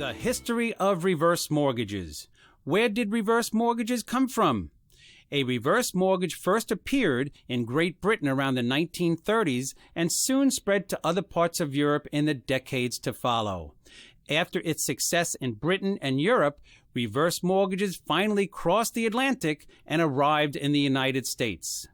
The history of reverse mortgages. Where did reverse mortgages come from? A reverse mortgage first appeared in Great Britain around the 1930s and soon spread to other parts of Europe in the decades to follow. After its success in Britain and Europe, reverse mortgages finally crossed the Atlantic and arrived in the United States.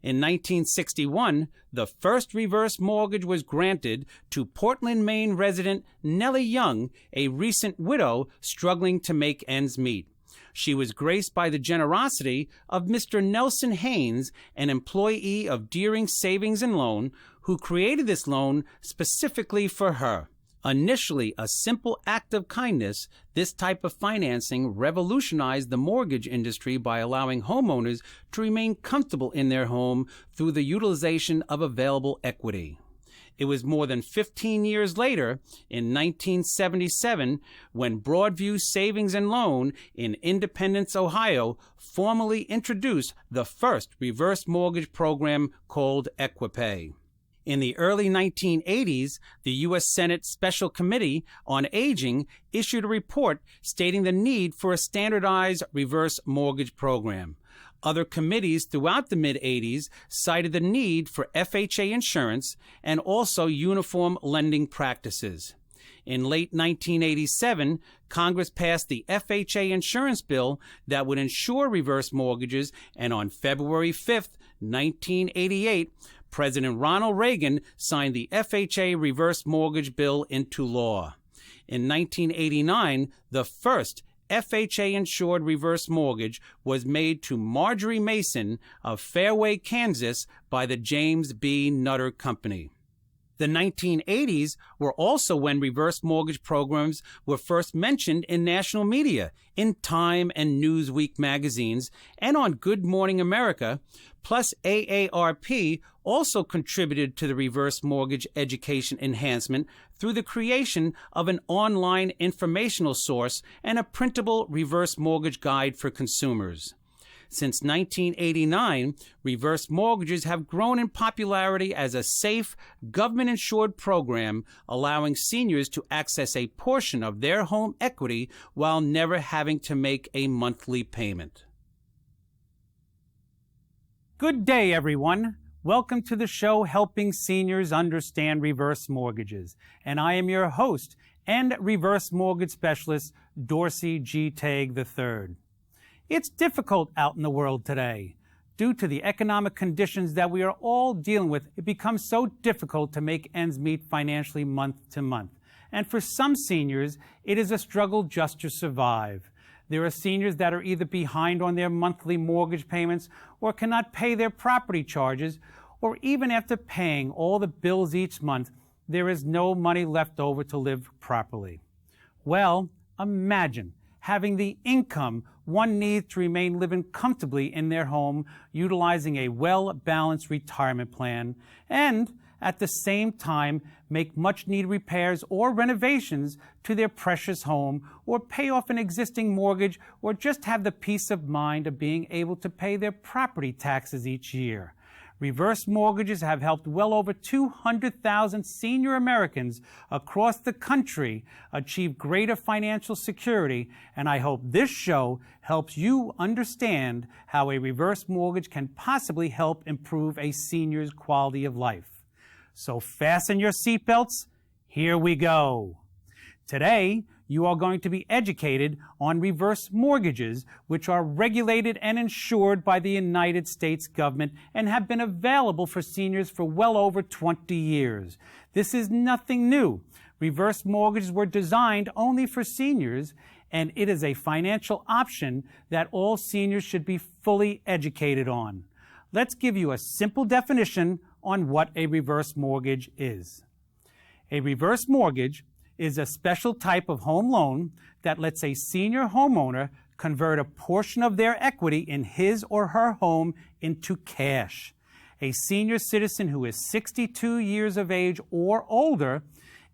In 1961, the first reverse mortgage was granted to Portland, Maine resident Nellie Young, a recent widow struggling to make ends meet. She was graced by the generosity of Mr. Nelson Haynes, an employee of Deering Savings and Loan, who created this loan specifically for her. Initially a simple act of kindness, this type of financing revolutionized the mortgage industry by allowing homeowners to remain comfortable in their home through the utilization of available equity. It was more than 15 years later, in 1977, when Broadview Savings and Loan in Independence, Ohio, formally introduced the first reverse mortgage program called Equipay. In the early 1980s, the U.S. Senate Special Committee on Aging issued a report stating the need for a standardized reverse mortgage program. Other committees throughout the mid-80s cited the need for FHA insurance and also uniform lending practices. In late 1987, Congress passed the FHA insurance bill that would insure reverse mortgages, and on February 5, 1988, President Ronald Reagan signed the FHA reverse mortgage bill into law. In 1989, the first FHA-insured reverse mortgage was made to Marjorie Mason of Fairway, Kansas, by the James B. Nutter Company. The 1980s were also when reverse mortgage programs were first mentioned in national media, in Time and Newsweek magazines, and on Good Morning America. Plus, AARP also contributed to the reverse mortgage education enhancement through the creation of an online informational source and a printable reverse mortgage guide for consumers. Since 1989, reverse mortgages have grown in popularity as a safe, government-insured program, allowing seniors to access a portion of their home equity while never having to make a monthly payment. Good day, everyone. Welcome to the show helping seniors understand reverse mortgages. And I am your host and reverse mortgage specialist, Dorsey G. Tague III. It's difficult out in the world today. Due to the economic conditions that we are all dealing with, it becomes so difficult to make ends meet financially month to month. And for some seniors, it is a struggle just to survive. There are seniors that are either behind on their monthly mortgage payments or cannot pay their property charges, or even after paying all the bills each month, there is no money left over to live properly. Well, imagine having the income one needs to remain living comfortably in their home, utilizing a well-balanced retirement plan, and at the same time make much-needed repairs or renovations to their precious home, or pay off an existing mortgage, or just have the peace of mind of being able to pay their property taxes each year. Reverse mortgages have helped well over 200,000 senior Americans across the country achieve greater financial security, and I hope this show helps you understand how a reverse mortgage can possibly help improve a senior's quality of life. So fasten your seatbelts. Here we go. Today, you are going to be educated on reverse mortgages, which are regulated and insured by the United States government and have been available for seniors for well over 20 years. This is nothing new. Reverse mortgages were designed only for seniors, and it is a financial option that all seniors should be fully educated on. Let's give you a simple definition on what a reverse mortgage is. A reverse mortgage is a special type of home loan that lets a senior homeowner convert a portion of their equity in his or her home into cash. A senior citizen who is 62 years of age or older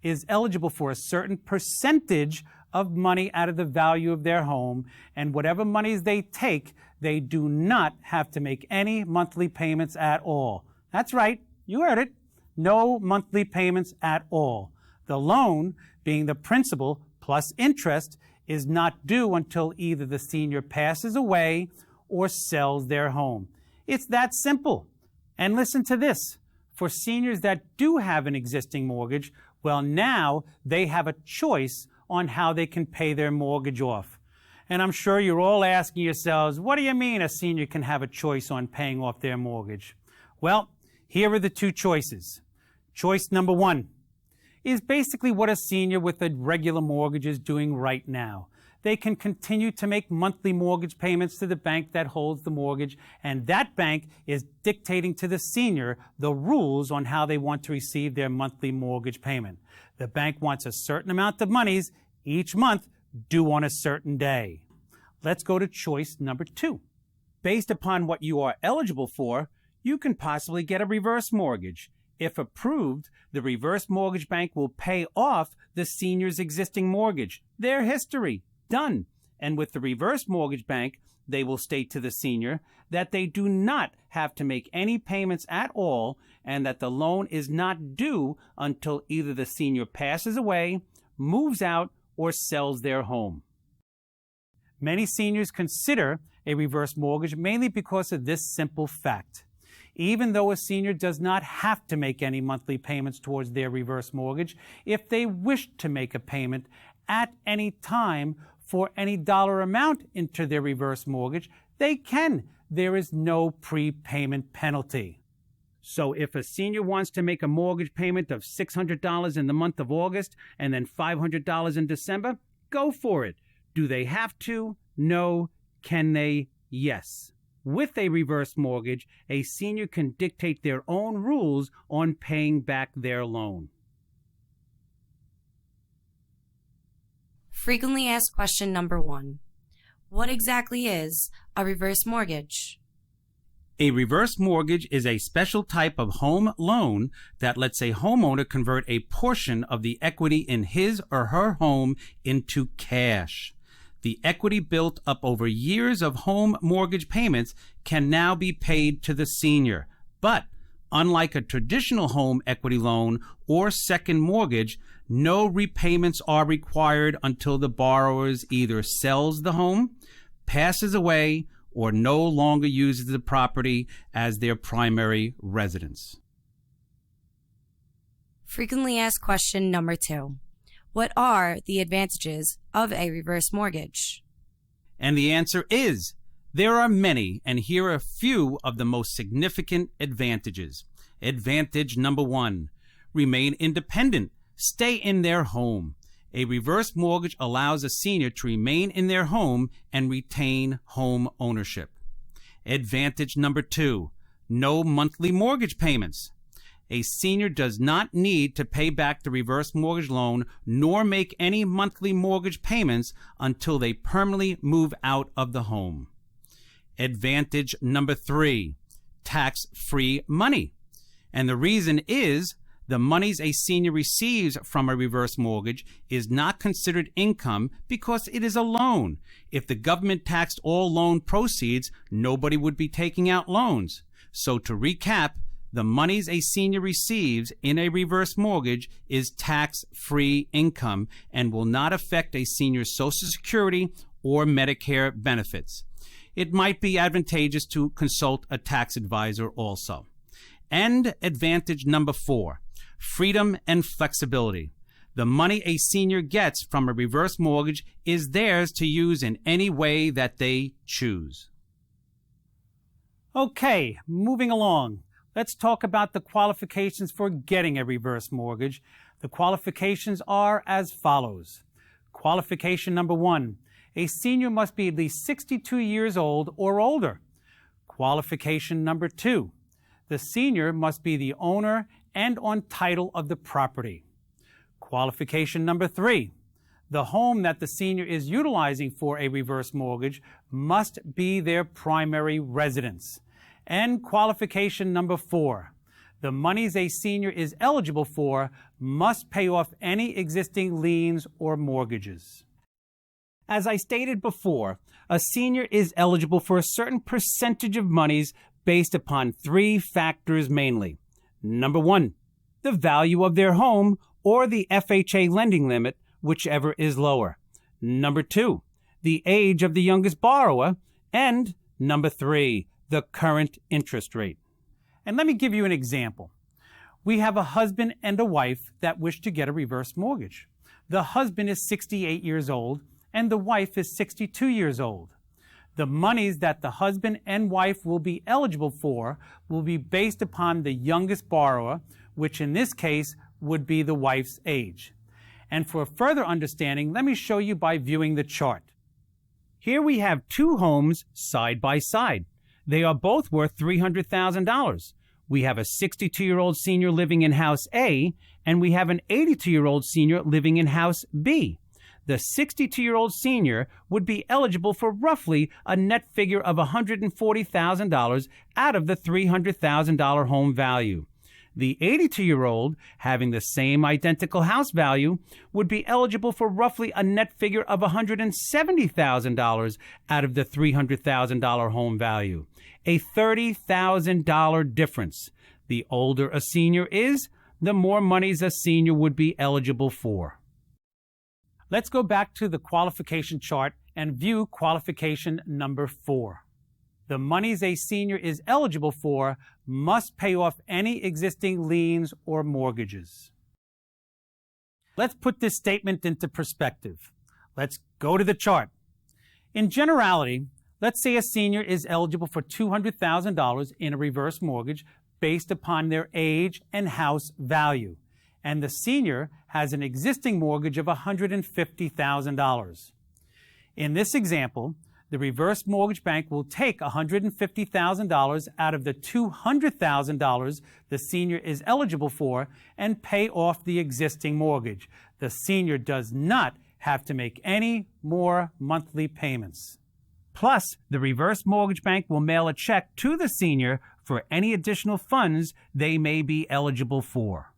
is eligible for a certain percentage of money out of the value of their home, and whatever monies they take, they do not have to make any monthly payments at all. That's right, you heard it. No monthly payments at all. The loan being the principal plus interest is not due until either the senior passes away or sells their home. It's that simple. And listen to this. For seniors that do have an existing mortgage, well, now they have a choice on how they can pay their mortgage off. And I'm sure you're all asking yourselves, what do you mean a senior can have a choice on paying off their mortgage? Well, here are the two choices. Choice number one is basically what a senior with a regular mortgage is doing right now. They can continue to make monthly mortgage payments to the bank that holds the mortgage, and that bank is dictating to the senior the rules on how they want to receive their monthly mortgage payment. The bank wants a certain amount of monies each month due on a certain day. Let's go to choice number two. Based upon what you are eligible for, you can possibly get a reverse mortgage. If approved, the reverse mortgage bank will pay off the senior's existing mortgage, their history. Done. And with the reverse mortgage bank, they will state to the senior that they do not have to make any payments at all and that the loan is not due until either the senior passes away, moves out, or sells their home. Many seniors consider a reverse mortgage mainly because of this simple fact. Even though a senior does not have to make any monthly payments towards their reverse mortgage, if they wish to make a payment at any time for any dollar amount into their reverse mortgage, they can. There is no prepayment penalty. So if a senior wants to make a mortgage payment of $600 in the month of August and then $500 in December, go for it. Do they have to? No. Can they? Yes. With a reverse mortgage, a senior can dictate their own rules on paying back their loan. Frequently asked question number 1. What exactly is a reverse mortgage? A reverse mortgage is a special type of home loan that lets a homeowner convert a portion of the equity in his or her home into cash. The equity built up over years of home mortgage payments can now be paid to the senior. But unlike a traditional home equity loan or second mortgage, no repayments are required until the borrower either sells the home, passes away, or no longer uses the property as their primary residence. Frequently asked question number 2. What are the advantages of a reverse mortgage? And the answer is, there are many, and here are a few of the most significant advantages. Advantage number 1, remain independent. Stay in their home. A reverse mortgage allows a senior to remain in their home and retain home ownership. Advantage number 2, no monthly mortgage payments. A senior does not need to pay back the reverse mortgage loan nor make any monthly mortgage payments until they permanently move out of the home. Advantage number 3, tax-free money. And the reason is the monies a senior receives from a reverse mortgage is not considered income because it is a loan. If the government taxed all loan proceeds, nobody would be taking out loans. So to recap, the monies a senior receives in a reverse mortgage is tax-free income and will not affect a senior's Social Security or Medicare benefits. It might be advantageous to consult a tax advisor also. And advantage number 4, freedom and flexibility. The money a senior gets from a reverse mortgage is theirs to use in any way that they choose. Okay, moving along. Let's talk about the qualifications for getting a reverse mortgage. The qualifications are as follows. Qualification number 1, a senior must be at least 62 years old or older. Qualification number 2, the senior must be the owner and on title of the property. Qualification number 3, the home that the senior is utilizing for a reverse mortgage must be their primary residence. And qualification number 4, the monies a senior is eligible for must pay off any existing liens or mortgages. As I stated before, a senior is eligible for a certain percentage of monies based upon 3 factors mainly. Number 1, the value of their home or the FHA lending limit, whichever is lower. Number 2, the age of the youngest borrower. And number 3, the current interest rate. And let me give you an example. We have a husband and a wife that wish to get a reverse mortgage. The husband is 68 years old and the wife is 62 years old. The monies that the husband and wife will be eligible for will be based upon the youngest borrower, which in this case would be the wife's age. And for further understanding, let me show you by viewing the chart. Here we have 2 homes side by side. They are both worth $300,000. We have a 62-year-old senior living in House A, and we have an 82-year-old senior living in House B. The 62-year-old senior would be eligible for roughly a net figure of $140,000 out of the $300,000 home value. The 82-year-old, having the same identical house value, would be eligible for roughly a net figure of $170,000 out of the $300,000 home value, a $30,000 difference. The older a senior is, the more monies a senior would be eligible for. Let's go back to the qualification chart and view qualification number 4. The monies a senior is eligible for must pay off any existing liens or mortgages. Let's put this statement into perspective. Let's go to the chart. In generality, let's say a senior is eligible for $200,000 in a reverse mortgage based upon their age and house value, and the senior has an existing mortgage of $150,000. In this example, the reverse mortgage bank will take $150,000 out of the $200,000 the senior is eligible for and pay off the existing mortgage. The senior does not have to make any more monthly payments. Plus, the reverse mortgage bank will mail a check to the senior for any additional funds they may be eligible for.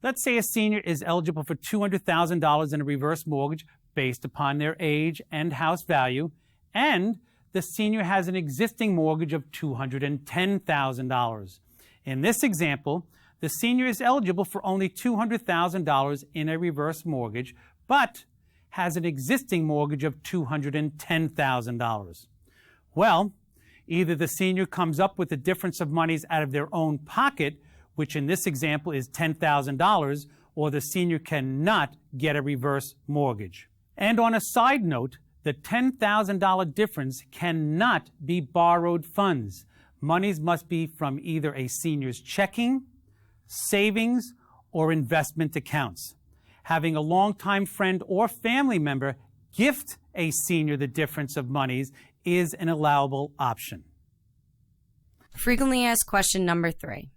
Let's say a senior is eligible for $200,000 in a reverse mortgage based upon their age and house value, and the senior has an existing mortgage of $210,000. In this example, the senior is eligible for only $200,000 in a reverse mortgage, but has an existing mortgage of $210,000. Well, either the senior comes up with the difference of monies out of their own pocket, which in this example is $10,000, or the senior cannot get a reverse mortgage. And on a side note, the $10,000 difference cannot be borrowed funds. Monies must be from either a senior's checking, savings, or investment accounts. Having a longtime friend or family member gift a senior the difference of monies is an allowable option. Frequently asked question number 3.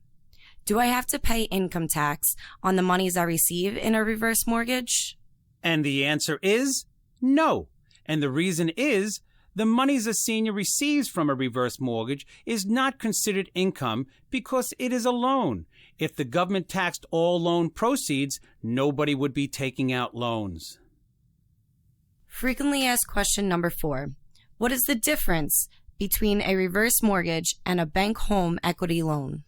Do I have to pay income tax on the monies I receive in a reverse mortgage? And the answer is no. And the reason is the monies a senior receives from a reverse mortgage is not considered income because it is a loan. If the government taxed all loan proceeds, nobody would be taking out loans. Frequently asked question number 4. What is the difference between a reverse mortgage and a bank home equity loan?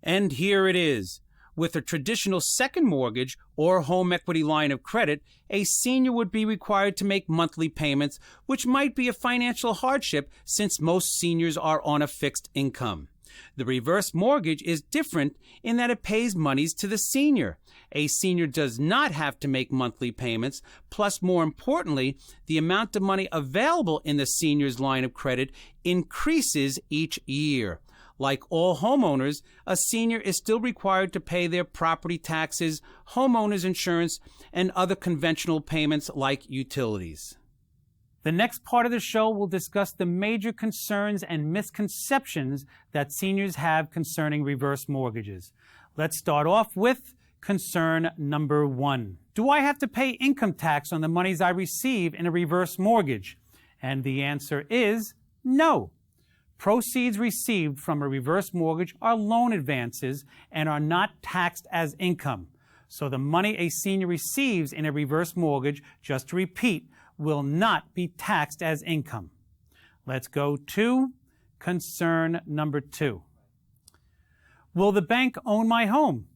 And here it is. With a traditional second mortgage or home equity line of credit, a senior would be required to make monthly payments, which might be a financial hardship since most seniors are on a fixed income. The reverse mortgage is different in that it pays monies to the senior. A senior does not have to make monthly payments, plus more importantly, the amount of money available in the senior's line of credit increases each year. Like all homeowners, a senior is still required to pay their property taxes, homeowners insurance, and other conventional payments like utilities. The next part of the show will discuss the major concerns and misconceptions that seniors have concerning reverse mortgages. Let's start off with concern number 1. Do I have to pay income tax on the monies I receive in a reverse mortgage? And the answer is no. Proceeds received from a reverse mortgage are loan advances and are not taxed as income. So the money a senior receives in a reverse mortgage, just to repeat, will not be taxed as income. Let's go to concern number 2. Will the bank own my home?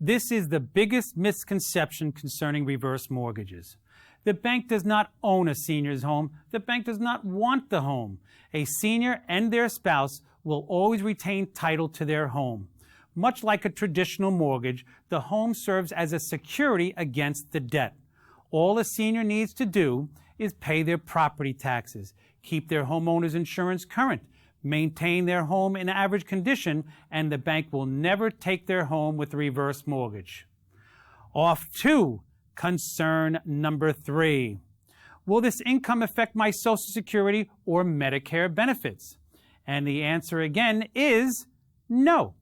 This is the biggest misconception concerning reverse mortgages. The bank does not own a senior's home. The bank does not want the home. A senior and their spouse will always retain title to their home. Much like a traditional mortgage, the home serves as a security against the debt. All a senior needs to do is pay their property taxes, keep their homeowner's insurance current, maintain their home in average condition, and the bank will never take their home with a reverse mortgage. Off to concern number 3. Will this income affect my Social Security or Medicare benefits? And the answer again is no.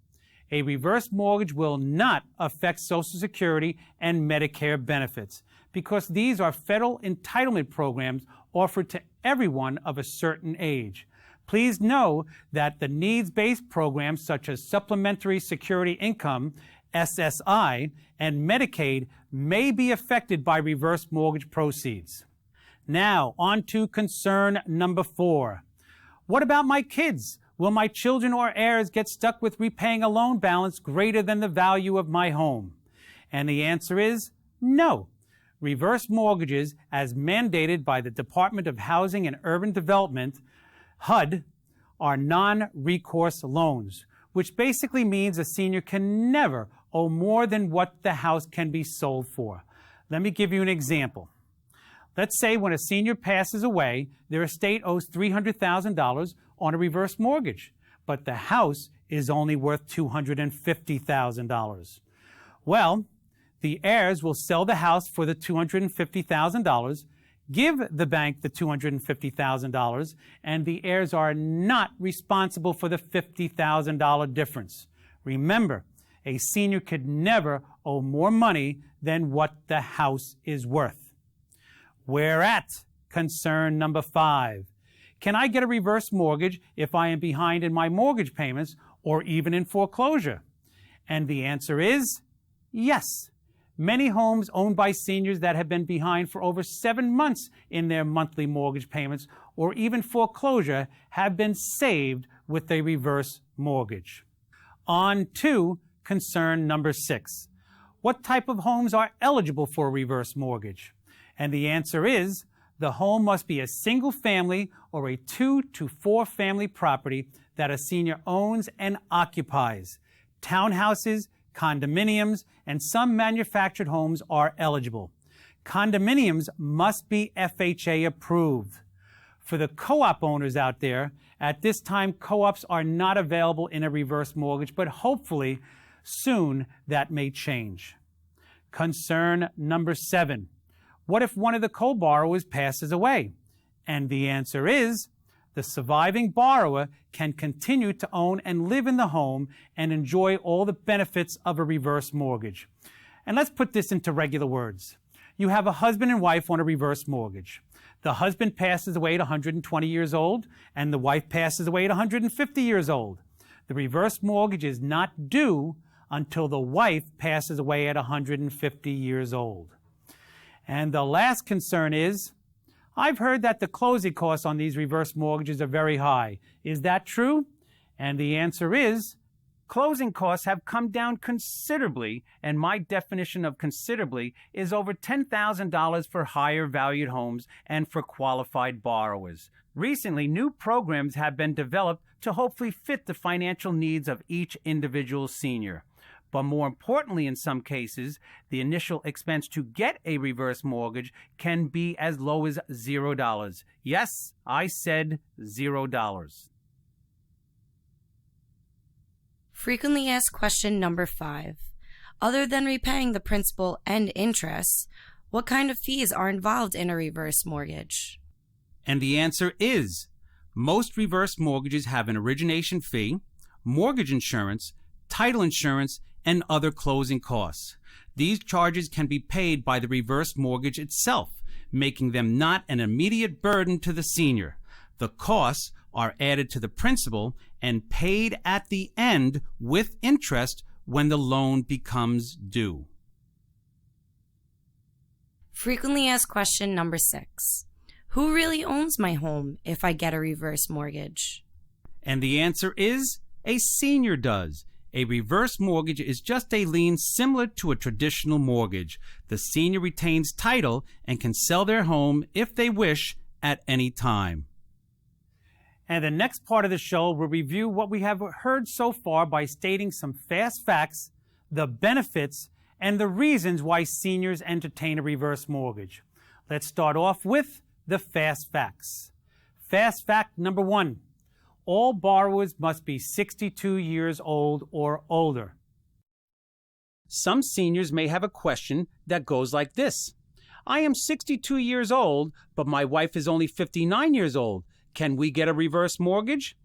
A reverse mortgage will not affect Social Security and Medicare benefits because these are federal entitlement programs offered to everyone of a certain age. Please know that the needs-based programs such as Supplementary Security Income, SSI, and Medicaid may be affected by reverse mortgage proceeds. Now, on to concern number 4. What about my kids? Will my children or heirs get stuck with repaying a loan balance greater than the value of my home? And the answer is no. Reverse mortgages, as mandated by the Department of Housing and Urban Development, HUD, are non-recourse loans, which basically means a senior can never owe more than what the house can be sold for. Let me give you an example. Let's say when a senior passes away, their estate owes $300,000 on a reverse mortgage, but the house is only worth $250,000. Well, the heirs will sell the house for the $250,000, give the bank the $250,000, and the heirs are not responsible for the $50,000 difference. Remember, a senior could never owe more money than what the house is worth. We're at concern number 5. Can I get a reverse mortgage if I am behind in my mortgage payments or even in foreclosure? And the answer is yes. Many homes owned by seniors that have been behind for over 7 months in their monthly mortgage payments or even foreclosure have been saved with a reverse mortgage. On to concern number 6. What type of homes are eligible for a reverse mortgage? And the answer is the home must be a single family or a 2 to 4 family property that a senior owns and occupies. Townhouses, condominiums, and some manufactured homes are eligible. Condominiums must be FHA approved. For the co-op owners out there, at this time co-ops are not available in a reverse mortgage, but hopefully soon that may change. Concern number 7. What if one of the co-borrowers passes away? And the answer is the surviving borrower can continue to own and live in the home and enjoy all the benefits of a reverse mortgage. And let's put this into regular words. You have a husband and wife on a reverse mortgage. The husband passes away at 120 years old, and the wife passes away at 150 years old. The reverse mortgage is not due until the wife passes away at 150 years old. And the last concern is, I've heard that the closing costs on these reverse mortgages are very high. Is that true? And the answer is, closing costs have come down considerably, and my definition of considerably is over $10,000 for higher valued homes and for qualified borrowers. Recently, new programs have been developed to hopefully fit the financial needs of each individual senior. But more importantly, in some cases, the initial expense to get a reverse mortgage can be as low as $0. Yes, I said $0. Frequently asked question number 5. Other than repaying the principal and interest, what kind of fees are involved in a reverse mortgage? And the answer is, most reverse mortgages have an origination fee, mortgage insurance, title insurance, and other closing costs. These charges can be paid by the reverse mortgage itself, making them not an immediate burden to the senior. The costs are added to the principal and paid at the end with interest when the loan becomes due. Frequently asked question number 6. Who really owns my home if I get a reverse mortgage? And the answer is, a senior does. A reverse mortgage is just a lien similar to a traditional mortgage. The senior retains title and can sell their home if they wish at any time. And the next part of the show will review what we have heard so far by stating some fast facts, the benefits, and the reasons why seniors entertain a reverse mortgage. Let's start off with the fast facts. Fast fact number 1. All borrowers must be 62 years old or older. Some seniors may have a question that goes like this. I am 62 years old, but my wife is only 59 years old. Can we get a reverse mortgage?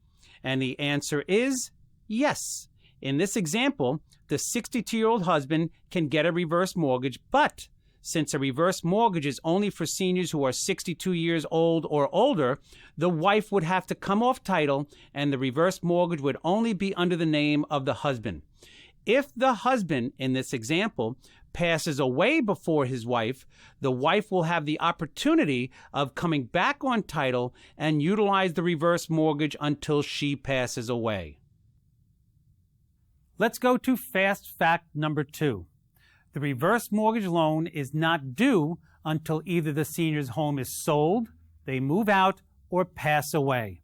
And the answer is yes. In this example, the 62-year-old husband can get a reverse mortgage, but since a reverse mortgage is only for seniors who are 62 years old or older, the wife would have to come off title and the reverse mortgage would only be under the name of the husband. If the husband, in this example, passes away before his wife, the wife will have the opportunity of coming back on title and utilize the reverse mortgage until she passes away. Let's go to fast fact number 2. The reverse mortgage loan is not due until either the senior's home is sold, they move out, or pass away.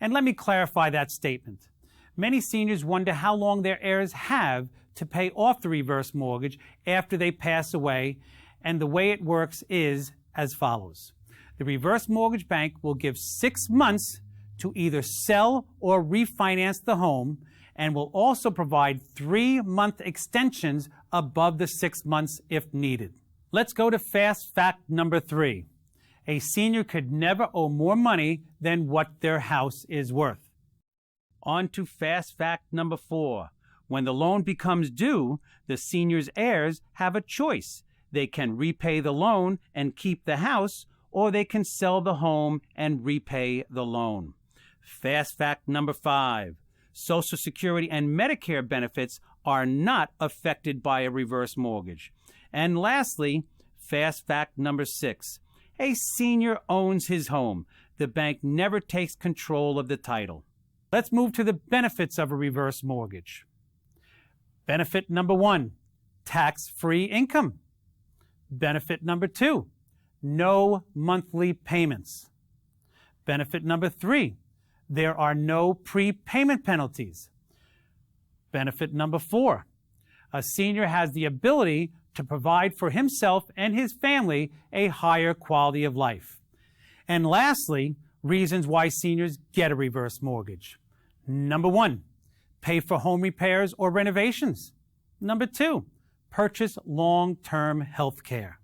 And let me clarify that statement. Many seniors wonder how long their heirs have to pay off the reverse mortgage after they pass away, and the way it works is as follows. The reverse mortgage bank will give 6 months to either sell or refinance the home, and will also provide 3-month extensions above the 6 months if needed. Let's go to fast fact number 3. A senior could never owe more money than what their house is worth. On to fast fact number 4. When the loan becomes due, the senior's heirs have a choice. They can repay the loan and keep the house, or they can sell the home and repay the loan. Fast fact number 5. Social Security and Medicare benefits are not affected by a reverse mortgage. And lastly, fast fact number 6. A senior owns his home. The bank never takes control of the title. Let's move to the benefits of a reverse mortgage. Benefit number 1, tax-free income. Benefit number 2, no monthly payments. Benefit number 3, there are no prepayment penalties. Benefit number 4, a senior has the ability to provide for himself and his family a higher quality of life. And lastly, reasons why seniors get a reverse mortgage. Number 1, pay for home repairs or renovations. Number 2, purchase long-term health care.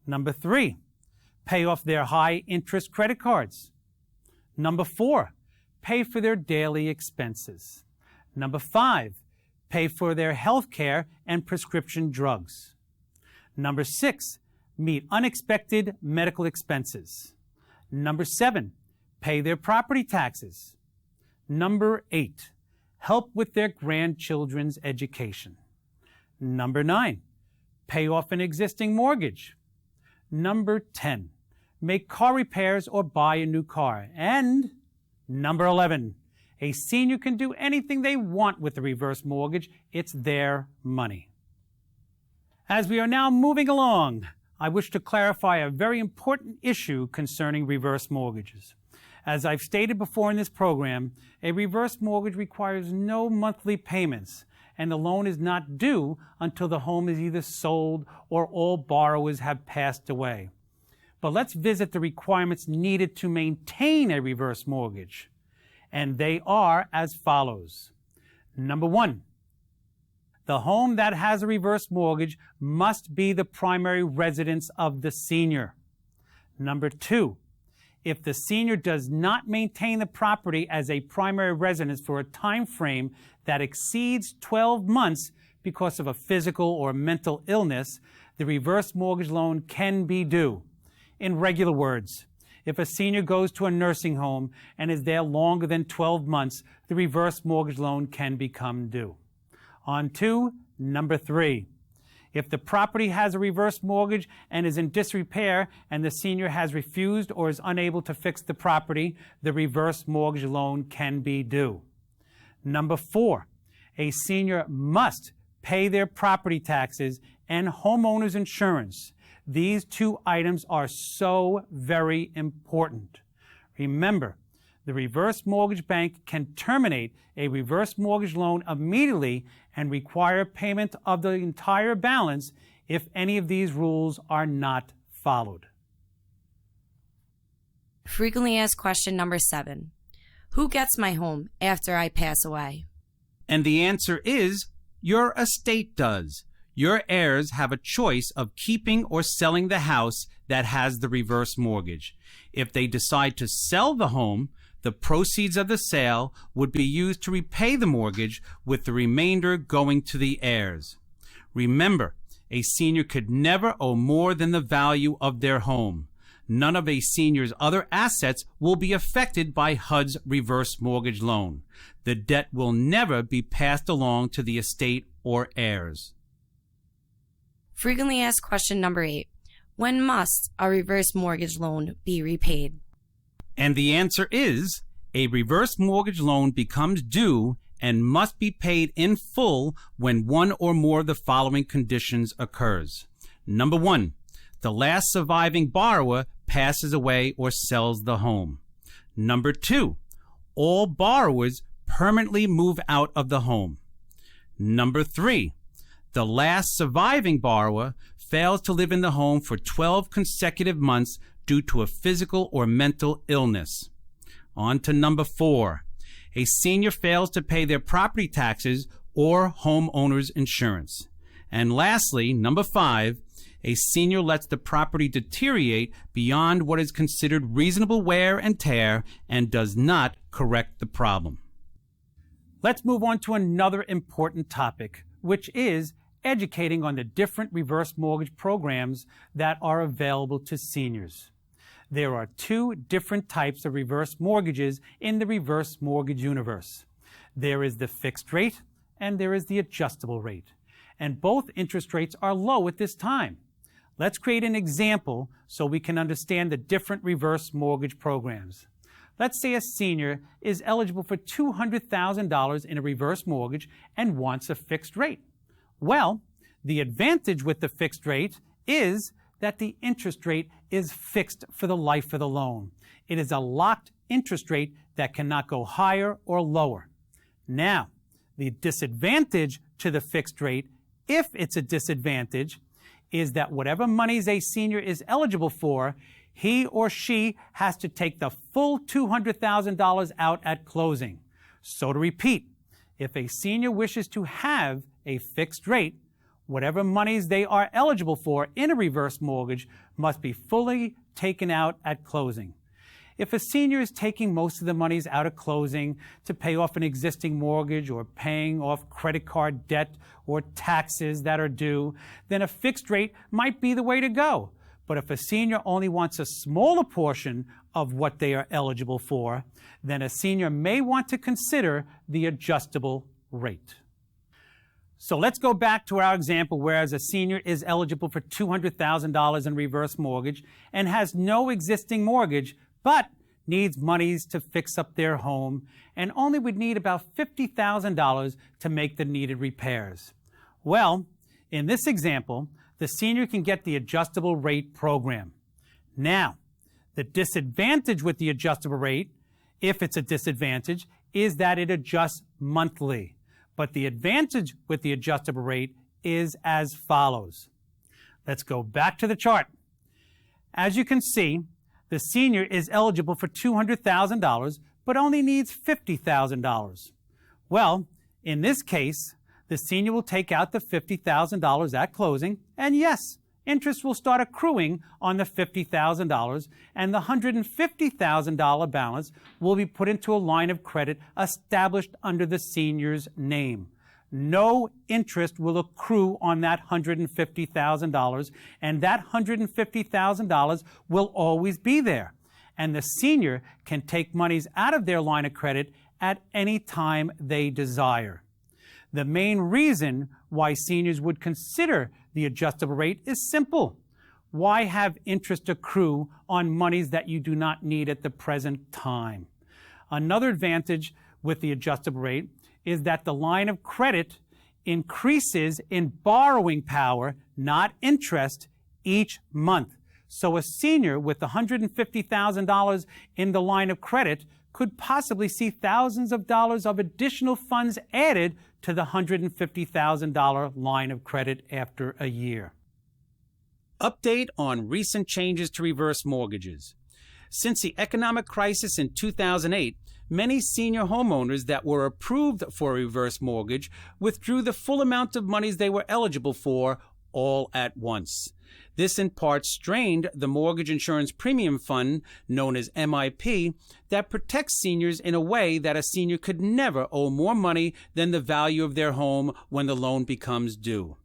Number 3, pay off their high-interest credit cards. Number 4, pay for their daily expenses. Number 5, pay for their health care and prescription drugs. Number 6, meet unexpected medical expenses. Number 7, pay their property taxes. Number 8, help with their grandchildren's education. Number 9, pay off an existing mortgage. Number 10, make car repairs or buy a new car. And number 11, a senior can do anything they want with the reverse mortgage. It's their money. As we are now moving along, I wish to clarify a very important issue concerning reverse mortgages. As I've stated before in this program, a reverse mortgage requires no monthly payments, and the loan is not due until the home is either sold or all borrowers have passed away. But let's visit the requirements needed to maintain a reverse mortgage. And they are as follows. Number 1, the home that has a reverse mortgage must be the primary residence of the senior. Number 2, if the senior does not maintain the property as a primary residence for a time frame that exceeds 12 months because of a physical or mental illness, the reverse mortgage loan can be due. In regular words, if a senior goes to a nursing home and is there longer than 12 months, the reverse mortgage loan can become due. On to number 3. If the property has a reverse mortgage and is in disrepair and the senior has refused or is unable to fix the property, the reverse mortgage loan can be due. Number 4, a senior must pay their property taxes and homeowners insurance. These two items are so very important. Remember, the reverse mortgage bank can terminate a reverse mortgage loan immediately and require payment of the entire balance if any of these rules are not followed. Frequently asked question number 7. Who gets my home after I pass away? And the answer is, your estate does. Your heirs have a choice of keeping or selling the house that has the reverse mortgage. If they decide to sell the home, the proceeds of the sale would be used to repay the mortgage, with the remainder going to the heirs. Remember, a senior could never owe more than the value of their home. None of a senior's other assets will be affected by HUD's reverse mortgage loan. The debt will never be passed along to the estate or heirs. Frequently asked question number 8. When must a reverse mortgage loan be repaid? And the answer is, a reverse mortgage loan becomes due and must be paid in full when one or more of the following conditions occurs. Number 1, the last surviving borrower passes away or sells the home. Number 2, all borrowers permanently move out of the home. Number 3, the last surviving borrower fails to live in the home for 12 consecutive months due to a physical or mental illness. On to number 4, a senior fails to pay their property taxes or homeowner's insurance. And lastly, number 5, a senior lets the property deteriorate beyond what is considered reasonable wear and tear and does not correct the problem. Let's move on to another important topic, which is educating on the different reverse mortgage programs that are available to seniors. There are 2 different types of reverse mortgages in the reverse mortgage universe. There is the fixed rate and there is the adjustable rate. And both interest rates are low at this time. Let's create an example so we can understand the different reverse mortgage programs. Let's say a senior is eligible for $200,000 in a reverse mortgage and wants a fixed rate. Well, the advantage with the fixed rate is that the interest rate is fixed for the life of the loan. It is a locked interest rate that cannot go higher or lower. Now, the disadvantage to the fixed rate, if it's a disadvantage, is that whatever monies a senior is eligible for, he or she has to take the full $200,000 out at closing. So to repeat, if a senior wishes to have a fixed rate, whatever monies they are eligible for in a reverse mortgage must be fully taken out at closing. If a senior is taking most of the monies out at closing to pay off an existing mortgage or paying off credit card debt or taxes that are due, then a fixed rate might be the way to go. But if a senior only wants a smaller portion of what they are eligible for, then a senior may want to consider the adjustable rate. So let's go back to our example, whereas a senior is eligible for $200,000 in reverse mortgage and has no existing mortgage, but needs monies to fix up their home and only would need about $50,000 to make the needed repairs. Well, in this example, the senior can get the adjustable rate program. Now, the disadvantage with the adjustable rate, if it's a disadvantage, is that it adjusts monthly. But the advantage with the adjustable rate is as follows. Let's go back to the chart. As you can see, the senior is eligible for $200,000, but only needs $50,000. Well, in this case, the senior will take out the $50,000 at closing, and yes, interest will start accruing on the $50,000, and the $150,000 balance will be put into a line of credit established under the senior's name. No interest will accrue on that $150,000, and that $150,000 will always be there. And the senior can take monies out of their line of credit at any time they desire. The main reason why seniors would consider the adjustable rate is simple. Why have interest accrue on monies that you do not need at the present time? Another advantage with the adjustable rate is that the line of credit increases in borrowing power, not interest, each month. So a senior with $150,000 in the line of credit could possibly see thousands of dollars of additional funds added to the $150,000 line of credit after a year. Update on recent changes to reverse mortgages. Since the economic crisis in 2008, many senior homeowners that were approved for a reverse mortgage withdrew the full amount of monies they were eligible for all at once. This in part strained the Mortgage Insurance Premium Fund, known as MIP, that protects seniors in a way that a senior could never owe more money than the value of their home when the loan becomes due.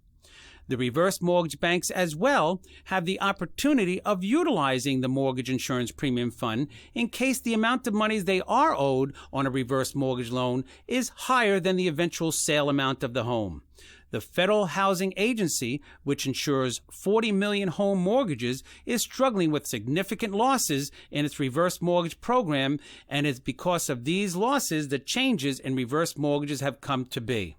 The reverse mortgage banks as well have the opportunity of utilizing the Mortgage Insurance Premium Fund in case the amount of monies they are owed on a reverse mortgage loan is higher than the eventual sale amount of the home. The Federal Housing Agency, which insures 40 million home mortgages, is struggling with significant losses in its reverse mortgage program, and it's because of these losses that changes in reverse mortgages have come to be.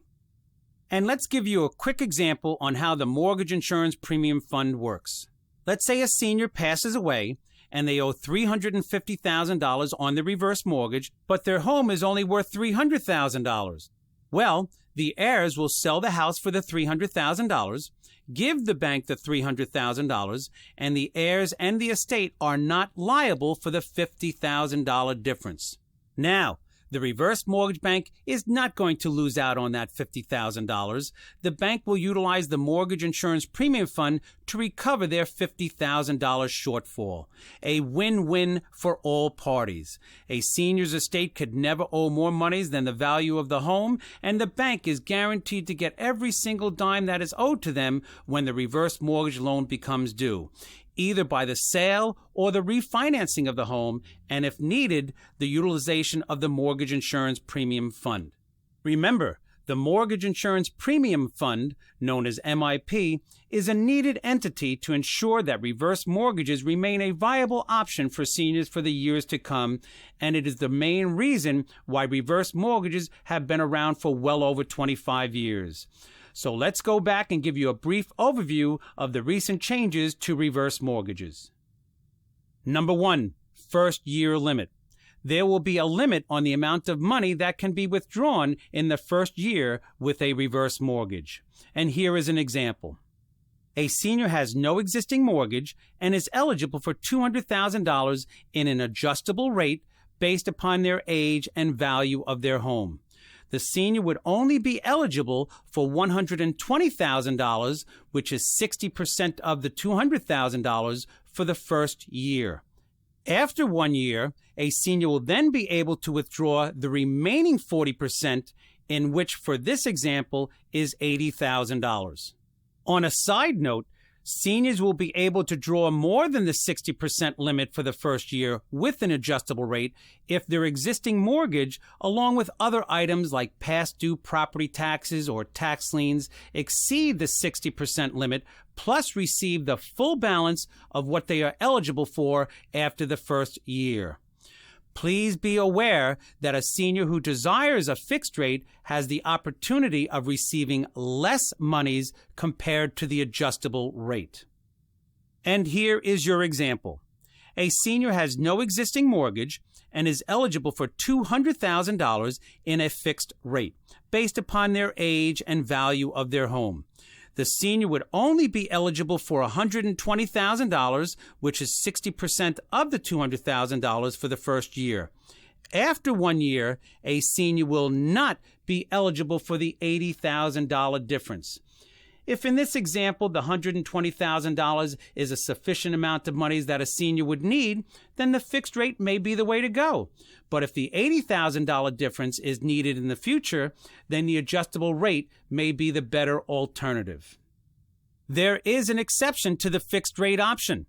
And let's give you a quick example on how the Mortgage Insurance Premium Fund works. Let's say a senior passes away and they owe $350,000 on the reverse mortgage, but their home is only worth $300,000. Well, the heirs will sell the house for the $300,000, give the bank the $300,000, and the heirs and the estate are not liable for the $50,000 difference. Now, the reverse mortgage bank is not going to lose out on that $50,000. The bank will utilize the Mortgage Insurance Premium Fund to recover their $50,000 shortfall. A win-win for all parties. A senior's estate could never owe more monies than the value of the home, and the bank is guaranteed to get every single dime that is owed to them when the reverse mortgage loan becomes due, either by the sale or the refinancing of the home, and if needed, the utilization of the Mortgage Insurance Premium Fund. Remember, the Mortgage Insurance Premium Fund, known as MIP, is a needed entity to ensure that reverse mortgages remain a viable option for seniors for the years to come, and it is the main reason why reverse mortgages have been around for well over 25 years. So let's go back and give you a brief overview of the recent changes to reverse mortgages. Number 1, first year limit. There will be a limit on the amount of money that can be withdrawn in the first year with a reverse mortgage. And here is an example. A senior has no existing mortgage and is eligible for $200,000 in an adjustable rate based upon their age and value of their home. The senior would only be eligible for $120,000, which is 60% of the $200,000 for the first year. After 1 year, a senior will then be able to withdraw the remaining 40%, in which for this example is $80,000. On a side note, seniors will be able to draw more than the 60% limit for the first year with an adjustable rate if their existing mortgage, along with other items like past due property taxes or tax liens, exceed the 60% limit, plus receive the full balance of what they are eligible for after the first year. Please be aware that a senior who desires a fixed rate has the opportunity of receiving less monies compared to the adjustable rate. And here is your example. A senior has no existing mortgage and is eligible for $200,000 in a fixed rate based upon their age and value of their home. The senior would only be eligible for $120,000, which is 60% of the $200,000 for the first year. After 1 year, a senior will not be eligible for the $80,000 difference. If in this example the $120,000 is a sufficient amount of monies that a senior would need, then the fixed rate may be the way to go. But if the $80,000 difference is needed in the future, then the adjustable rate may be the better alternative. There is an exception to the fixed rate option.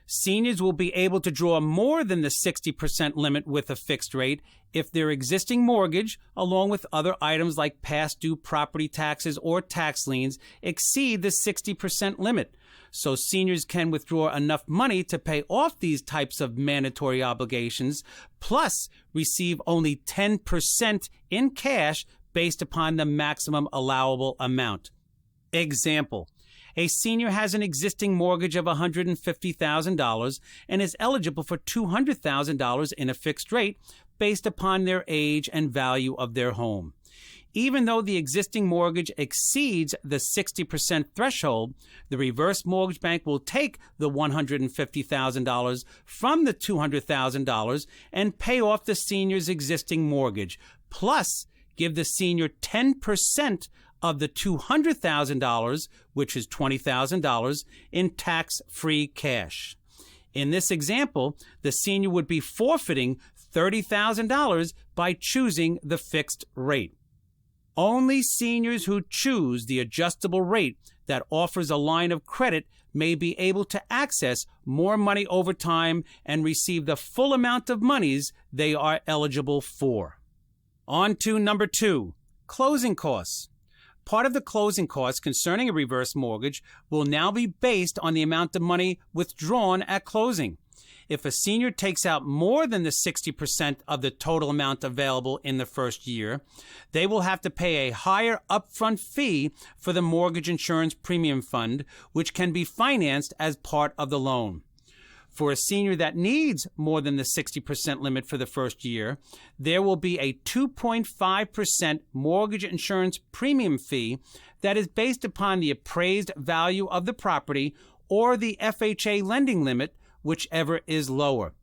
Seniors will be able to draw more than the 60% limit with a fixed rate if their existing mortgage, along with other items like past due property taxes or tax liens, exceed the 60% limit. So seniors can withdraw enough money to pay off these types of mandatory obligations, plus receive only 10% in cash based upon the maximum allowable amount. Example: a senior has an existing mortgage of $150,000 and is eligible for $200,000 in a fixed rate based upon their age and value of their home. Even though the existing mortgage exceeds the 60% threshold, the reverse mortgage bank will take the $150,000 from the $200,000 and pay off the senior's existing mortgage, plus give the senior 10% of the $200,000, which is $20,000, in tax-free cash. In this example, the senior would be forfeiting $30,000 by choosing the fixed rate. Only seniors who choose the adjustable rate that offers a line of credit may be able to access more money over time and receive the full amount of monies they are eligible for. On to number 2, closing costs. Part of the closing costs concerning a reverse mortgage will now be based on the amount of money withdrawn at closing. If a senior takes out more than the 60% of the total amount available in the first year, they will have to pay a higher upfront fee for the mortgage insurance premium fund, which can be financed as part of the loan. For a senior that needs more than the 60% limit for the first year, there will be a 2.5% mortgage insurance premium fee that is based upon the appraised value of the property or the FHA lending limit, whichever is lower.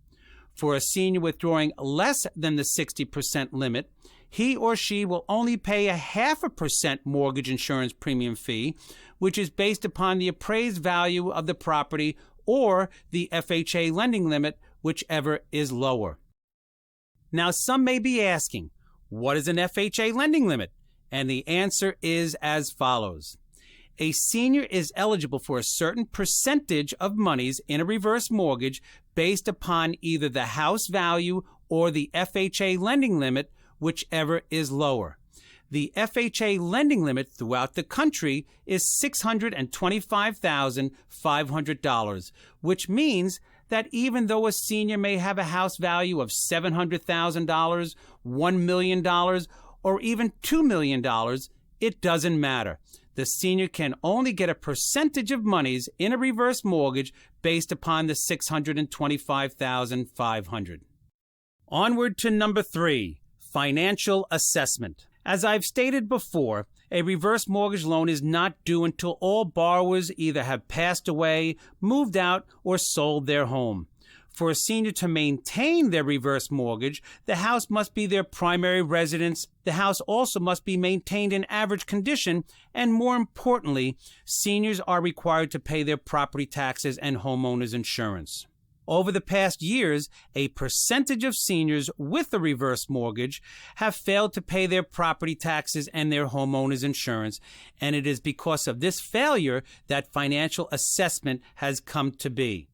For a senior withdrawing less than the 60% limit, he or she will only pay a 0.5% mortgage insurance premium fee, which is based upon the appraised value of the property or the FHA lending limit, whichever is lower. Now, some may be asking, what is an FHA lending limit? And the answer is as follows. A senior is eligible for a certain percentage of monies in a reverse mortgage based upon either the house value or the FHA lending limit, whichever is lower. The FHA lending limit throughout the country is $625,500, which means that even though a senior may have a house value of $700,000, $1 million, or even $2 million, it doesn't matter. The senior can only get a percentage of monies in a reverse mortgage based upon the $625,500. Onward to number 3, financial assessment. As I've stated before, a reverse mortgage loan is not due until all borrowers either have passed away, moved out, or sold their home. For a senior to maintain their reverse mortgage, the house must be their primary residence. The house also must be maintained in average condition, and more importantly, seniors are required to pay their property taxes and homeowners insurance. Over the past years, a percentage of seniors with a reverse mortgage have failed to pay their property taxes and their homeowners insurance, and it is because of this failure that financial assessment has come to be.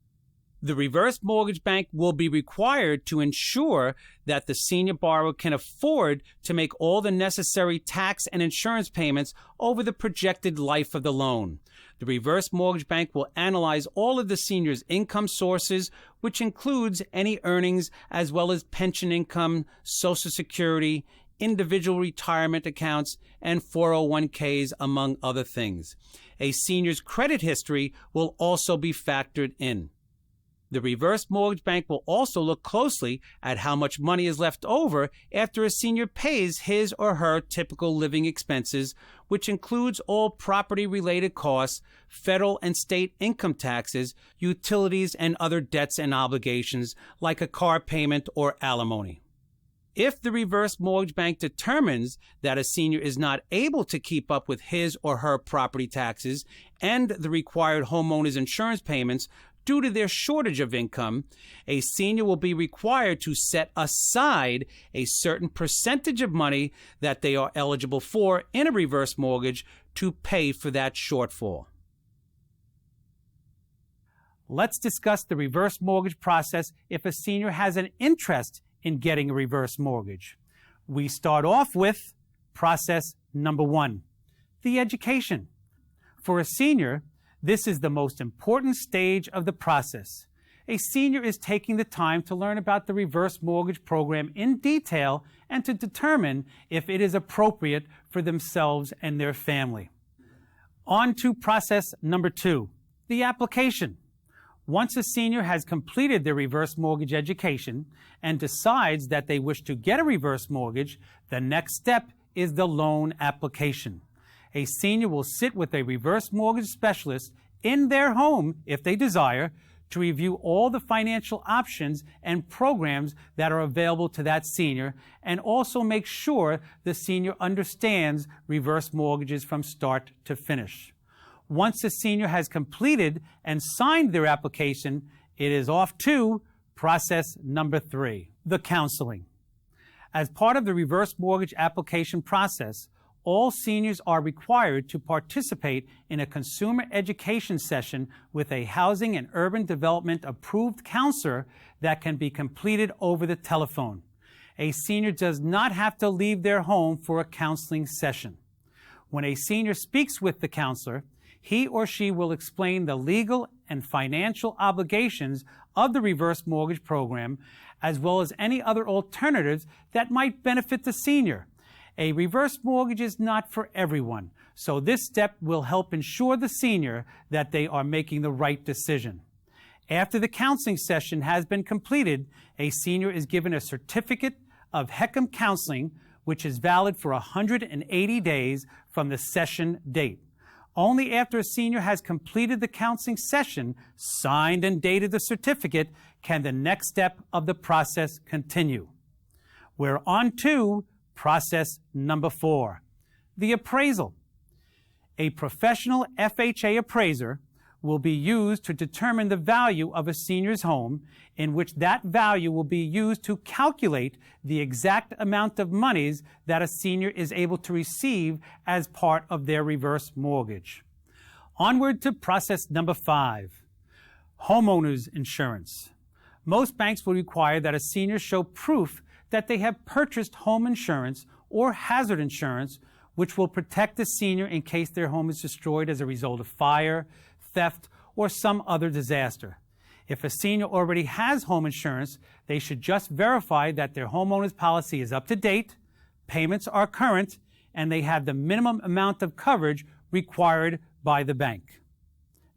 The reverse mortgage bank will be required to ensure that the senior borrower can afford to make all the necessary tax and insurance payments over the projected life of the loan. The reverse mortgage bank will analyze all of the senior's income sources, which includes any earnings as well as pension income, Social Security, individual retirement accounts, and 401ks, among other things. A senior's credit history will also be factored in. The reverse mortgage bank will also look closely at how much money is left over after a senior pays his or her typical living expenses, which includes all property-related costs, federal and state income taxes, utilities, and other debts and obligations like a car payment or alimony. If the reverse mortgage bank determines that a senior is not able to keep up with his or her property taxes and the required homeowners insurance payments due to their shortage of income, a senior will be required to set aside a certain percentage of money that they are eligible for in a reverse mortgage to pay for that shortfall. Let's discuss the reverse mortgage process if a senior has an interest in getting a reverse mortgage. We start off with process number 1, the education. For a senior, this is the most important stage of the process. a senior is taking the time to learn about the reverse mortgage program in detail and to determine if it is appropriate for themselves and their family. On to process number 2, the application. Once a senior has completed their reverse mortgage education and decides that they wish to get a reverse mortgage, the next step is the loan application. A senior will sit with a reverse mortgage specialist in their home, if they desire, to review all the financial options and programs that are available to that senior, and also make sure the senior understands reverse mortgages from start to finish. Once the senior has completed and signed their application, it is off to process number 3, the counseling. As part of the reverse mortgage application process, all seniors are required to participate in a consumer education session with a housing and urban development approved counselor that can be completed over the telephone. A senior does not have to leave their home for a counseling session. When a senior speaks with the counselor, he or she will explain the legal and financial obligations of the reverse mortgage program, as well as any other alternatives that might benefit the senior. A reverse mortgage is not for everyone, so this step will help ensure the senior that they are making the right decision. After the counseling session has been completed, a senior is given a certificate of HECM counseling, which is valid for 180 days from the session date. Only after a senior has completed the counseling session, signed and dated the certificate, can the next step of the process continue. We're on to process number 4, the appraisal. A professional FHA appraiser will be used to determine the value of a senior's home, in which that value will be used to calculate the exact amount of monies that a senior is able to receive as part of their reverse mortgage. Onward to process number 5, homeowners insurance. Most banks will require that a senior show proof that they have purchased home insurance or hazard insurance, which will protect the senior in case their home is destroyed as a result of fire, theft, or some other disaster. If a senior already has home insurance, they should just verify that their homeowner's policy is up to date, payments are current, and they have the minimum amount of coverage required by the bank.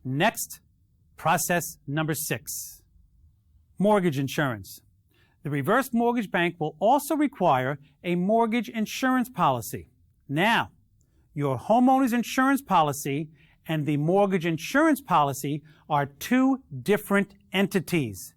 Next, process number 6, mortgage insurance. The reverse mortgage bank will also require a mortgage insurance policy. Now, your homeowner's insurance policy and the mortgage insurance policy are 2 different entities.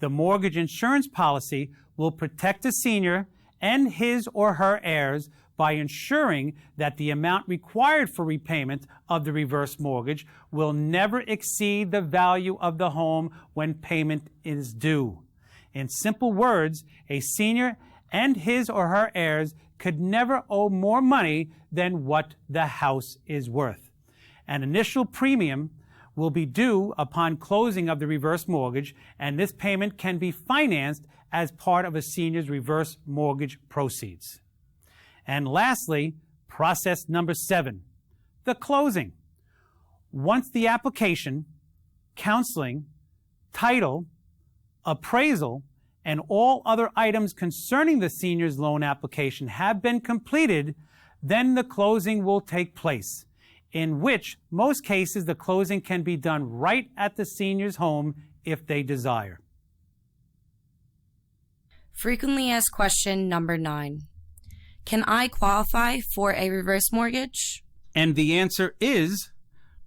The mortgage insurance policy will protect the senior and his or her heirs by ensuring that the amount required for repayment of the reverse mortgage will never exceed the value of the home when payment is due. In simple words, a senior and his or her heirs could never owe more money than what the house is worth. An initial premium will be due upon closing of the reverse mortgage, and this payment can be financed as part of a senior's reverse mortgage proceeds. And lastly, process number 7, the closing. Once the application, counseling, title, appraisal, and all other items concerning the senior's loan application have been completed, then the closing will take place, in which most cases the closing can be done right at the senior's home if they desire. Frequently asked question number 9. Can I qualify for a reverse mortgage? And the answer is,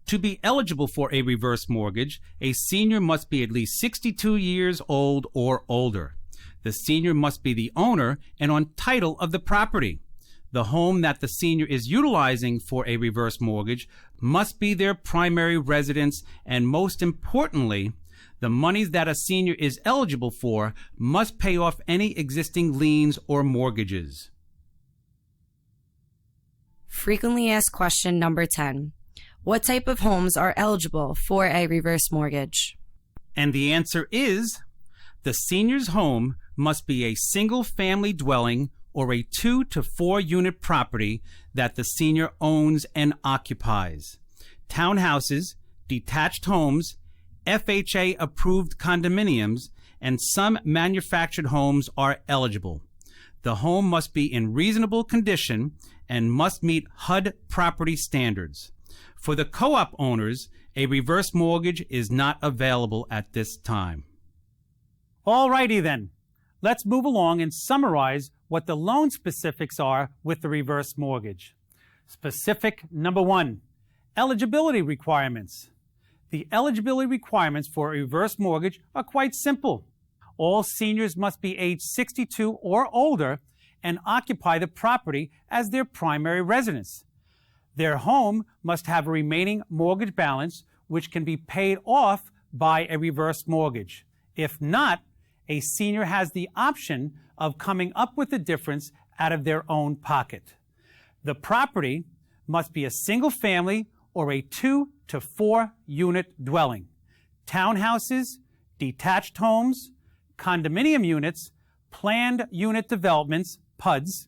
to be eligible for a reverse mortgage, a senior must be at least 62 years old or older. The senior must be the owner and on title of the property. The home that the senior is utilizing for a reverse mortgage must be their primary residence, and most importantly, the monies that a senior is eligible for must pay off any existing liens or mortgages. Frequently asked question number 10. What type of homes are eligible for a reverse mortgage? And the answer is, the senior's home must be a single-family dwelling or a 2 to 4 unit property that the senior owns and occupies. Townhouses, detached homes, FHA-approved condominiums and some manufactured homes are eligible. The home must be in reasonable condition and must meet HUD property standards. For the co-op owners, a reverse mortgage is not available at this time. Alrighty then, let's move along and summarize what the loan specifics are with the reverse mortgage. Specific number 1, eligibility requirements. The eligibility requirements for a reverse mortgage are quite simple. All seniors must be age 62 or older and occupy the property as their primary residence. Their home must have a remaining mortgage balance which can be paid off by a reverse mortgage. If not, a senior has the option of coming up with the difference out of their own pocket. The property must be a single family or a 2 to 4 unit dwelling. Townhouses, detached homes, condominium units, planned unit developments, PUDs,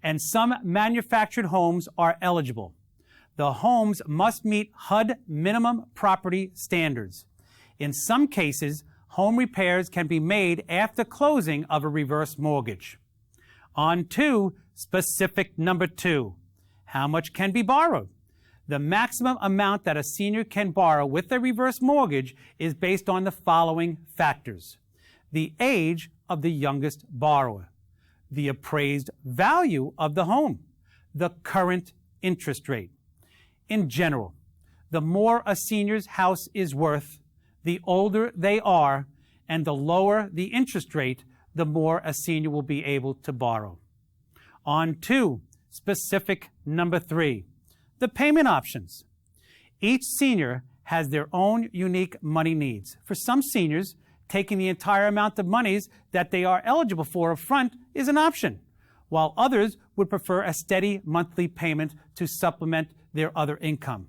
and some manufactured homes are eligible. The homes must meet HUD minimum property standards. In some cases, home repairs can be made after closing of a reverse mortgage. On to specific number 2. How much can be borrowed? The maximum amount that a senior can borrow with a reverse mortgage is based on the following factors: the age of the youngest borrower, the appraised value of the home, the current interest rate. In general, the more a senior's house is worth, the older they are, and the lower the interest rate, the more a senior will be able to borrow. On to specific number 3, the payment options. Each senior has their own unique money needs. For some seniors, taking the entire amount of monies that they are eligible for up front is an option, while others would prefer a steady monthly payment to supplement their other income.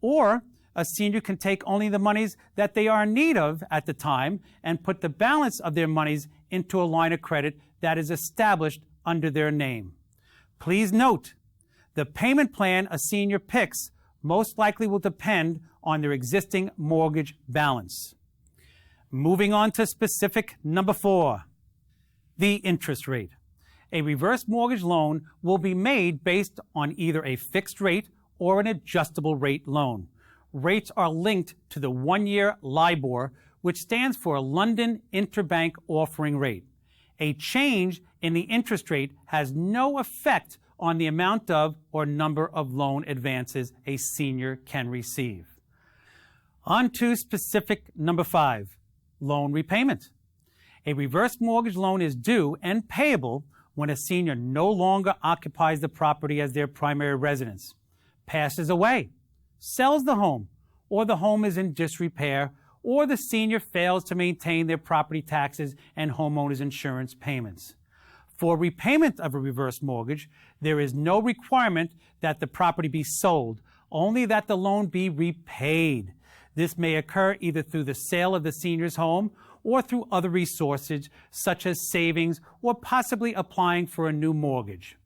Or a senior can take only the monies that they are in need of at the time and put the balance of their monies into a line of credit that is established under their name. Please note, the payment plan a senior picks most likely will depend on their existing mortgage balance. Moving on to specific number 4, the interest rate. A reverse mortgage loan will be made based on either a fixed rate or an adjustable rate loan. Rates are linked to the 1-year LIBOR, which stands for London Interbank Offering Rate. A change in the interest rate has no effect on the amount of or number of loan advances a senior can receive. On to specific number 5, loan repayment. A reverse mortgage loan is due and payable when a senior no longer occupies the property as their primary residence, passes away, sells the home, or the home is in disrepair, or the senior fails to maintain their property taxes and homeowners insurance payments. For repayment of a reverse mortgage, there is no requirement that the property be sold, only that the loan be repaid. This may occur either through the sale of the senior's home or through other resources such as savings or possibly applying for a new mortgage.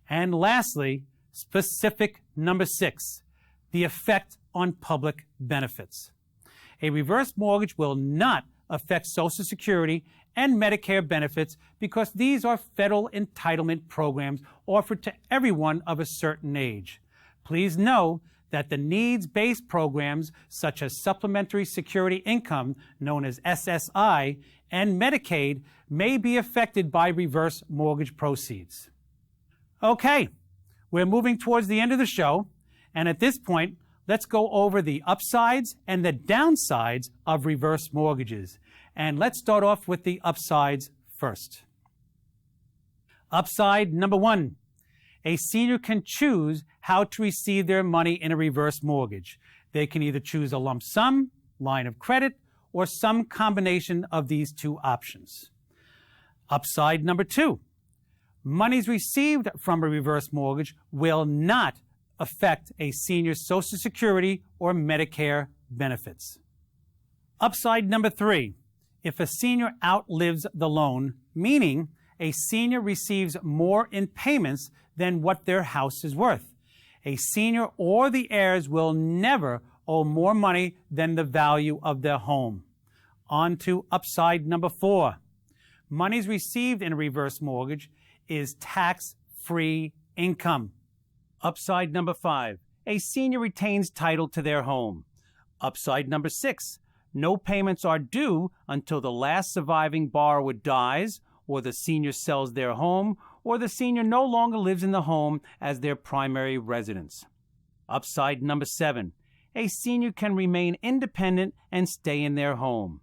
And lastly, specific number 6, the effect on public benefits. A reverse mortgage will not affect Social Security and Medicare benefits because these are federal entitlement programs offered to everyone of a certain age. Please know that the needs-based programs such as Supplementary Security Income, known as SSI, and Medicaid may be affected by reverse mortgage proceeds. Okay, we're moving towards the end of the show, and at this point, let's go over the upsides and the downsides of reverse mortgages. And let's start off with the upsides first. Upside number 1, a senior can choose how to receive their money in a reverse mortgage. They can either choose a lump sum, line of credit, or some combination of these two options. Upside number 2, monies received from a reverse mortgage will not affect a senior's Social Security or Medicare benefits. Upside number 3, if a senior outlives the loan, meaning a senior receives more in payments than what their house is worth, a senior or the heirs will never owe more money than the value of their home. On to upside number 4. Monies received in a reverse mortgage is tax-free income. Upside number 5. A senior retains title to their home. Upside number 6. No payments are due until the last surviving borrower dies, or the senior sells their home, or the senior no longer lives in the home as their primary residence. Upside number 7. A senior can remain independent and stay in their home.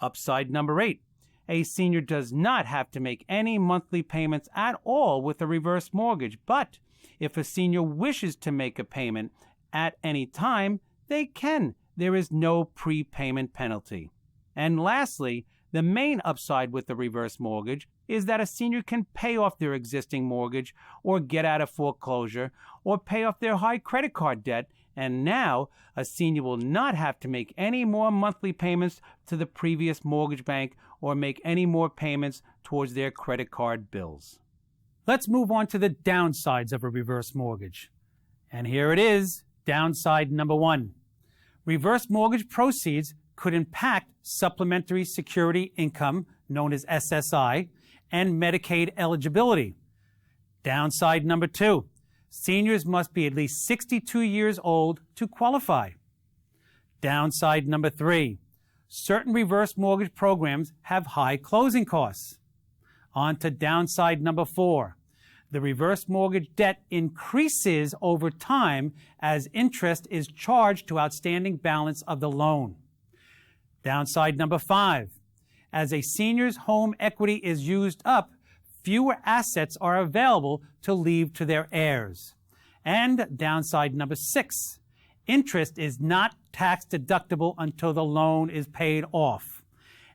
Upside number 8. A senior does not have to make any monthly payments at all with a reverse mortgage, but if a senior wishes to make a payment at any time, they can. There is no prepayment penalty. And lastly, the main upside with the reverse mortgage is that a senior can pay off their existing mortgage or get out of foreclosure or pay off their high credit card debt, and now a senior will not have to make any more monthly payments to the previous mortgage bank or make any more payments towards their credit card bills. Let's move on to the downsides of a reverse mortgage. And here it is, downside number 1. Reverse mortgage proceeds could impact supplementary security income, known as SSI, and Medicaid eligibility. Downside number 2. Seniors must be at least 62 years old to qualify. Downside number 3. Certain reverse mortgage programs have high closing costs. On to downside number 4. The reverse mortgage debt increases over time as interest is charged to outstanding balance of the loan. Downside number 5. As a senior's home equity is used up, fewer assets are available to leave to their heirs. And downside number 6. Interest is not tax deductible until the loan is paid off.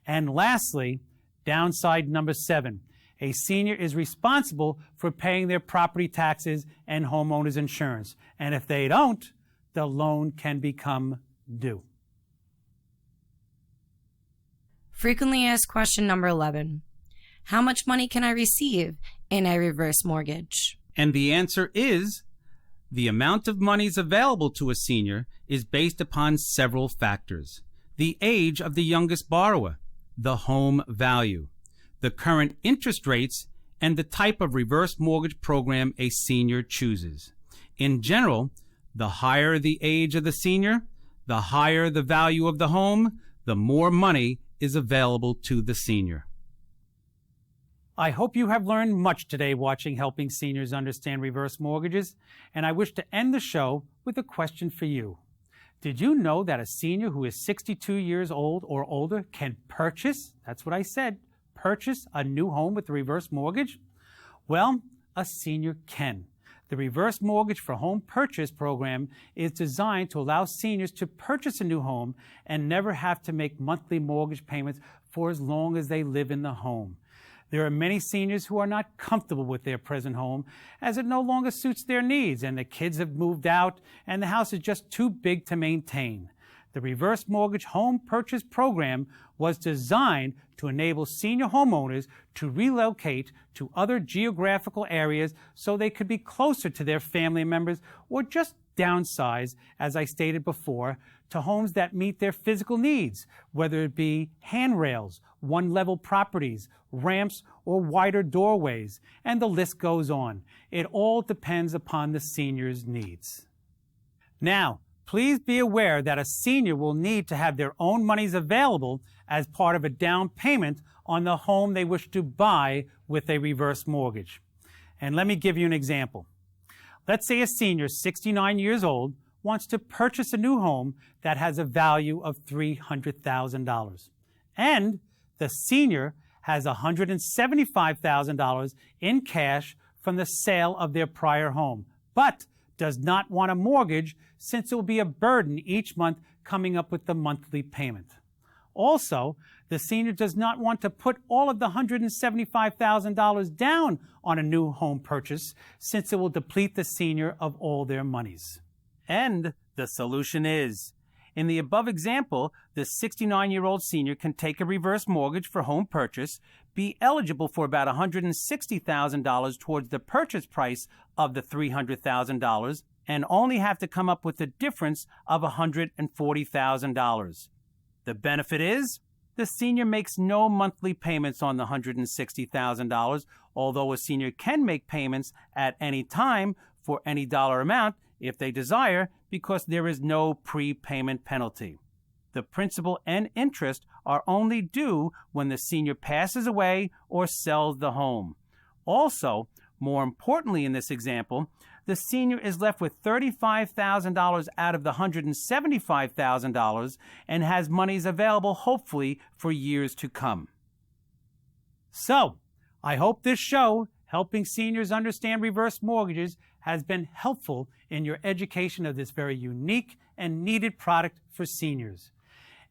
And lastly, downside number 7. A senior is responsible for paying their property taxes and homeowners insurance. And if they don't, the loan can become due. Frequently asked question number 11. How much money can I receive in a reverse mortgage? And the answer is, the amount of monies available to a senior is based upon several factors. The age of the youngest borrower, the home value, the current interest rates, and the type of reverse mortgage program a senior chooses. In general, the higher the age of the senior, the higher the value of the home, the more money is available to the senior. I hope you have learned much today watching Helping Seniors Understand Reverse Mortgages, and I wish to end the show with a question for you. Did you know that a senior who is 62 years old or older can purchase, that's what I said, purchase a new home with a reverse mortgage? Well, a senior can. The Reverse Mortgage for Home Purchase program is designed to allow seniors to purchase a new home and never have to make monthly mortgage payments for as long as they live in the home. There are many seniors who are not comfortable with their present home as it no longer suits their needs and the kids have moved out and the house is just too big to maintain. The Reverse Mortgage Home Purchase Program was designed to enable senior homeowners to relocate to other geographical areas so they could be closer to their family members or just downsize, as I stated before, to homes that meet their physical needs, whether it be handrails, one-level properties, ramps, or wider doorways, and the list goes on. It all depends upon the senior's needs. Now, please be aware that a senior will need to have their own monies available as part of a down payment on the home they wish to buy with a reverse mortgage. And let me give you an example. Let's say a senior, 69 years old, wants to purchase a new home that has a value of $300,000. And the senior has $175,000 in cash from the sale of their prior home, but does not want a mortgage since it will be a burden each month coming up with the monthly payment. Also, the senior does not want to put all of the $175,000 down on a new home purchase since it will deplete the senior of all their monies. And the solution is, in the above example, the 69-year-old senior can take a reverse mortgage for home purchase, be eligible for about $160,000 towards the purchase price of the $300,000, and only have to come up with a difference of $140,000. The benefit is the senior makes no monthly payments on the $160,000, although a senior can make payments at any time for any dollar amount if they desire, because there is no prepayment penalty. The principal and interest are only due when the senior passes away or sells the home. Also, more importantly in this example, the senior is left with $35,000 out of the $175,000 and has monies available, hopefully, for years to come. So, I hope this show, helping seniors understand reverse mortgages, has been helpful in your education of this very unique and needed product for seniors.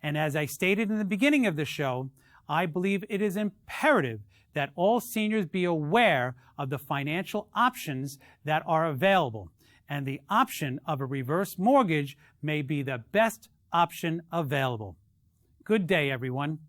And as I stated in the beginning of the show, I believe it is imperative that all seniors be aware of the financial options that are available, and the option of a reverse mortgage may be the best option available. Good day, everyone.